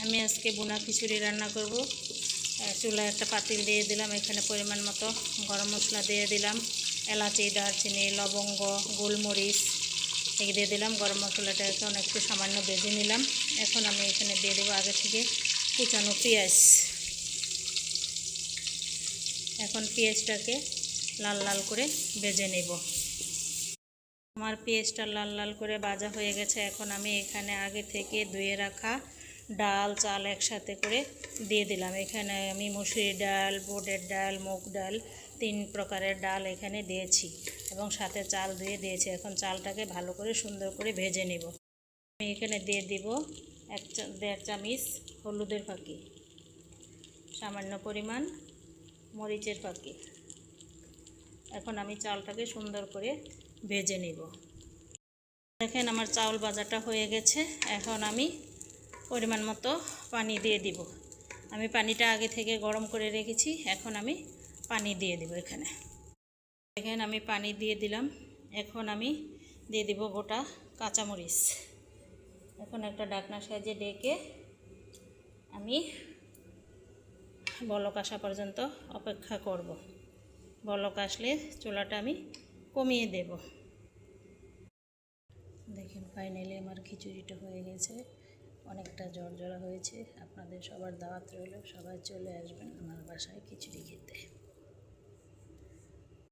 আমি আজকে বোনা খিচুড়ি রান্না করব। চুলায় একটা পাতিল দিয়ে দিলাম, এখানে পরিমাণ মতো গরম মশলা দিয়ে দিলাম, এলাচি, দারচিনি, লবঙ্গ, গোলমরিচ এই দিয়ে দিলাম। গরম মশলাটা এখন একটু সামান্য ভেজে নিলাম। এখন আমি এখানে দিয়ে দেবো আগে থেকে কুচানো পেঁয়াজ। এখন পেঁয়াজটাকে লাল লাল করে ভেজে নেব। আমার পেঁয়াজটা লাল লাল করে ভাজা হয়ে গেছে। এখন আমি এখানে আগে থেকে ধুয়ে রাখা ডাল, চাল একসাথে করে দিয়ে দিলাম। এখানে আমি মসুরির ডাল, বুটের ডাল, মুগ ডাল 3 প্রকারের ডাল এখানে দিয়েছি এবং সাথে চাল ধুয়ে দিয়েছি। এখন চালটাকে ভালো করে সুন্দর করে ভেজে নেব। আমি এখানে দিয়ে দিব 1.5 চামচ হলুদের ফাঁকি, সামান্য পরিমাণ মরিচের ফাঁকি। এখন আমি চালটাকে সুন্দর করে ভেজে নেব। দেখেন আমার চাউল ভাজাটা হয়ে গেছে। এখন আমি পরিমাণ মতো পানি দিয়ে দিব। আমি পানিটা আগে থেকে গরম করে রেখেছি। এখন আমি পানি দিয়ে দিব। এখানে দেখেন আমি পানি দিয়ে দিলাম। এখন আমি দিয়ে দিব গোটা কাঁচামরিচ। এখন একটা ঢাকনার সাহায্যে ঢেকে আমি বলক আসা পর্যন্ত অপেক্ষা করব। বলক আসলে চুলাটা আমি কমিয়ে দেব। দেখেন ফাইনালি আমার খিচুড়িটা হয়ে গেছে, অনেকটা ঝরঝরা হয়েছে। আপনাদের সবার দাওয়াত রইল, সবাই চলে আসবেন আমার বাসায় খিচুড়ি খেতে।